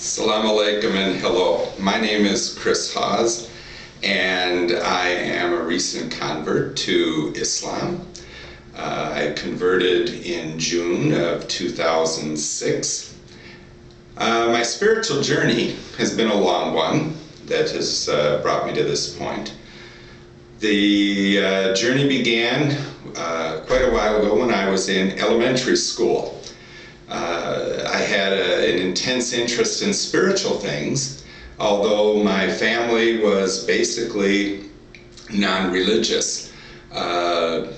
Assalamu alaikum and hello. My name is Chris Hawes and I am a recent convert to Islam. I converted in June of 2006. My spiritual journey has been a long one that has brought me to this point. The journey began quite a while ago when I was in elementary school. I had an intense interest in spiritual things, although my family was basically non-religious,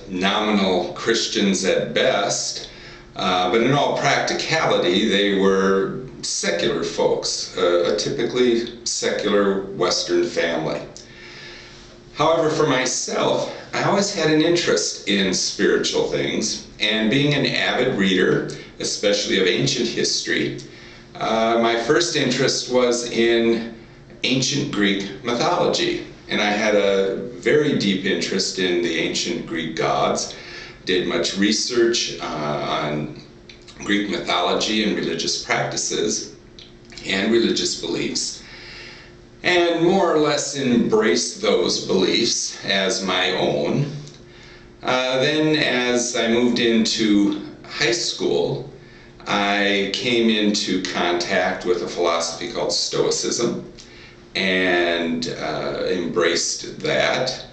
nominal Christians at best, but in all practicality they were secular folks, a typically secular Western family. However, for myself, I always had an interest in spiritual things, and being an avid reader, especially of ancient history, my first interest was in ancient Greek mythology, and I had a very deep interest in the ancient Greek gods, did much research on Greek mythology and religious practices and religious beliefs, and more or less embraced those beliefs as my own. Then as I moved into high school, I came into contact with a philosophy called Stoicism and embraced that,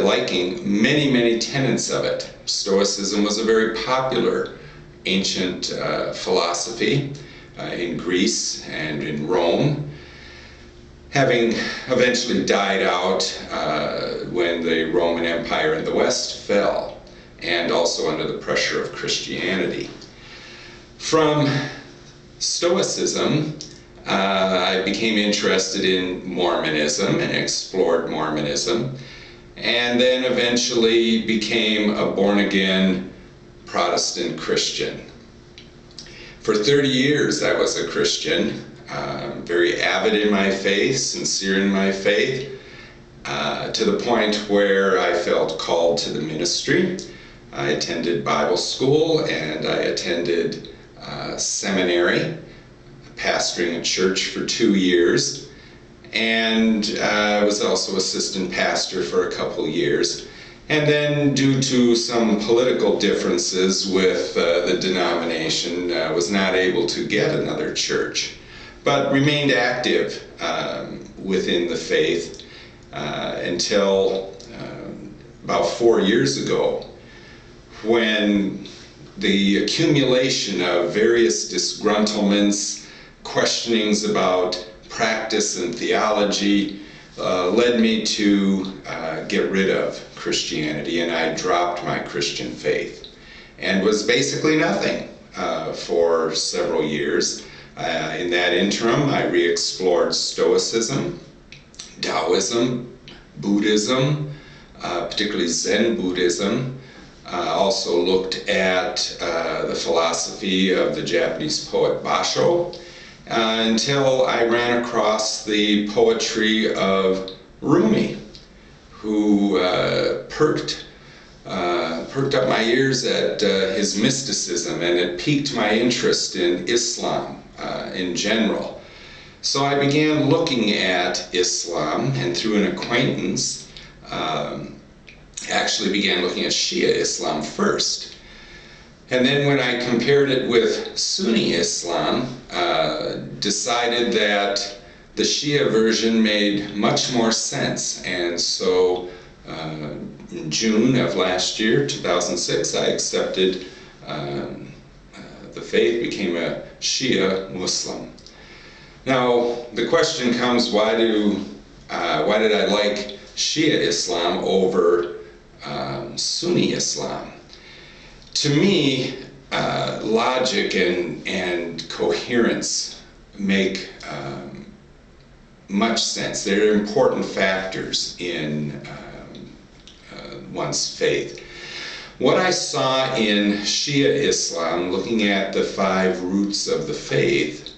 liking many tenets of it. Stoicism was a very popular ancient philosophy in Greece and in Rome, having eventually died out when the Roman Empire in the West fell, and also under the pressure of Christianity. From Stoicism, I became interested in Mormonism and explored Mormonism, and then eventually became a born-again Protestant Christian. For 30 years I was a Christian, very avid in my faith, sincere in my faith, to the point where I felt called to the ministry. I attended Bible school and I attended seminary, pastoring a church for 2 years, and I was also assistant pastor for a couple years. And then, due to some political differences with the denomination, was not able to get another church, but remained active within the faith until about 4 years ago, when the accumulation of various disgruntlements, questionings about practice and theology led me to get rid of Christianity, and I dropped my Christian faith and was basically nothing for several years. In that interim, I re-explored Stoicism, Taoism, Buddhism, particularly Zen Buddhism. Also looked at the philosophy of the Japanese poet Basho, until I ran across the poetry of Rumi, who perked up my ears at his mysticism, and it piqued my interest in Islam in general. So I began looking at Islam, and through an acquaintance, actually began looking at Shia Islam first. And then when I compared it with Sunni Islam, decided that the Shia version made much more sense. And so in June of last year, 2006, I accepted the faith, became a Shia Muslim. Now the question comes, why did I like Shia Islam over Sunni Islam? To me, logic and coherence make much sense. They're important factors in one's faith. What I saw in Shia Islam, looking at the 5 roots of the faith,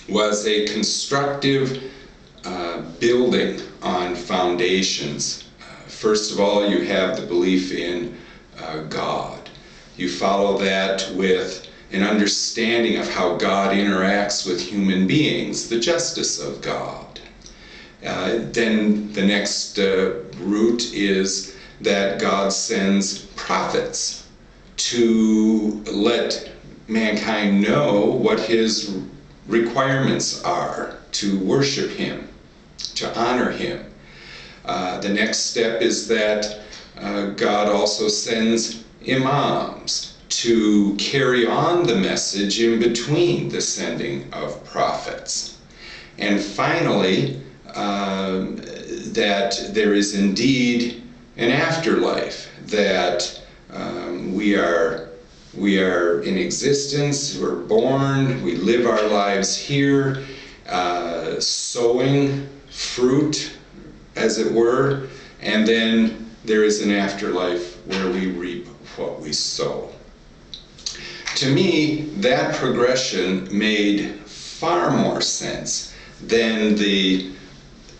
was a constructive building on foundations. First of all, you have the belief in God. You follow that with an understanding of how God interacts with human beings, the justice of God. Then the next root is that God sends prophets to let mankind know what his requirements are to worship him, to honor him. The next step is that God also sends imams to carry on the message in between the sending of prophets. And finally, that there is indeed an afterlife, that we are in existence, we're born, we live our lives here, sowing fruit, as it were, and then there is an afterlife where we reap what we sow. To me, that progression made far more sense than the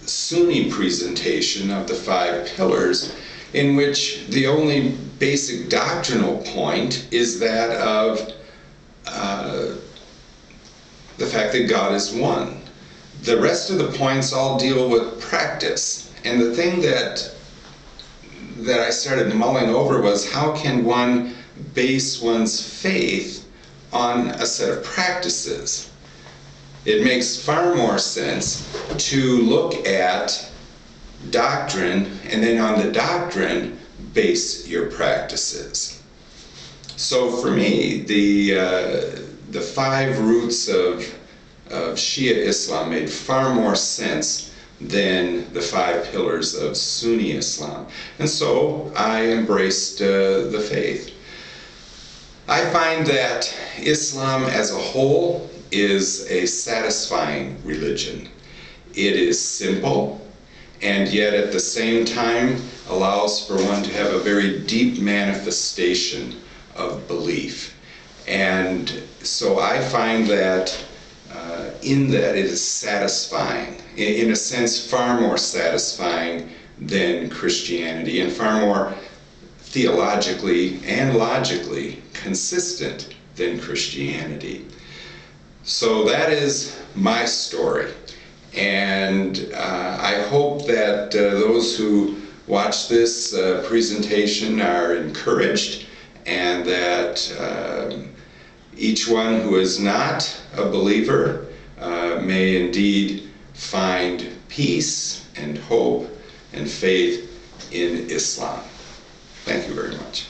Sunni presentation of the 5 pillars, in which the only basic doctrinal point is that of the fact that God is one. The rest of the points all deal with practice. And the thing that I started mulling over was, how can one base one's faith on a set of practices? It makes far more sense to look at doctrine, and then on the doctrine base your practices. So for me, the 5 roots of Shia Islam made far more sense than the 5 pillars of Sunni Islam. And so I embraced the faith. I find that Islam as a whole is a satisfying religion. It is simple, and yet at the same time allows for one to have a very deep manifestation of belief. And so I find that in that it is satisfying, in a sense far more satisfying than Christianity, and far more theologically and logically consistent than Christianity. So that is my story, and I hope that those who watch this presentation are encouraged, and that each one who is not a believer may indeed find peace and hope and faith in Islam. Thank you very much.